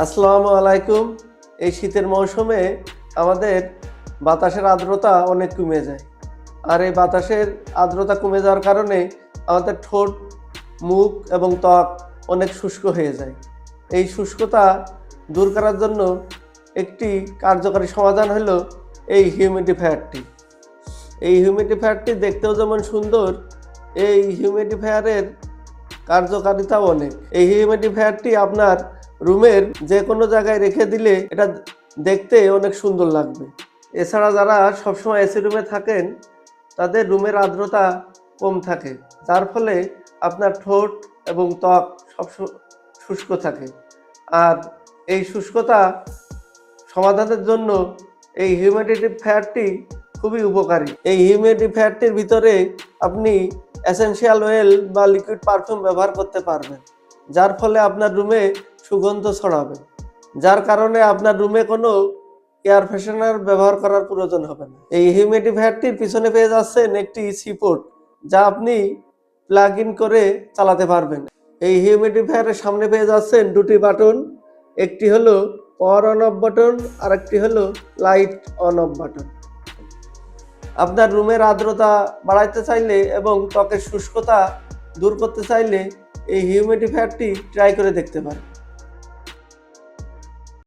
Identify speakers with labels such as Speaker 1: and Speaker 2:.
Speaker 1: আসসালামু আলাইকুম। এই শীতের মৌসুমে আমাদের বাতাসের আর্দ্রতা অনেক কমে যায়। আর এই বাতাসের আর্দ্রতা কমে যাওয়ার কারণে আমাদের ঠোঁট, মুখ এবং ত্বক অনেক শুষ্ক হয়ে যায়। এই শুষ্কতা দূর করার জন্য একটি কার্যকরী সমাধান হলো এই হিউমিডিফায়ারটি। এই হিউমিডিফায়ারটি দেখতেও যেমন সুন্দর, এই হিউমিডিফায়ারের কার্যকারিতাও অনেক। এই হিউমিডিফায়ারটি আপনার রুমের যে কোনো জায়গায় রেখে দিলে এটা দেখতে অনেক সুন্দর লাগবে। এছাড়া যারা সবসময় এসি রুমে থাকেন তাদের রুমের আর্দ্রতা কম থাকে, যার ফলে আপনার ঠোঁট এবং ত্বক সব শুষ্ক থাকে। আর এই শুষ্কতা সমাধানের জন্য এই হিউমিডিফায়ারটি খুবই উপকারী। এই হিউমিডিফায়ারটির ভিতরে আপনি এসেনশিয়াল অয়েল বা লিকুইড পারফিউম ব্যবহার করতে পারবেন, যার ফলে আপনার রুমে সুগন্ধ ছড়াবে, যার কারণে আপনার রুমে কোনো এয়ার ফ্রেশনার ব্যবহার করার প্রয়োজন হবে না। এই হিউমিডিফায়ারটির পিছনে পেয়ে যাচ্ছেন একটি সিপোর্ট, যা আপনি প্লাগ ইন করে চালাতে পারবেন। এই হিউমিডিফায়ারের সামনে পেয়ে যাচ্ছেন দুটি বাটন, একটি হলো পাওয়ার অন অফ বাটন আর একটি হলো লাইট অন অফ বাটন। আপনার রুমের আর্দ্রতা বাড়াইতে চাইলে এবং ত্বকের শুষ্কতা দূর করতে চাইলে এই হিউমিডিফায়ারটি ট্রাই করে দেখতে পারেন।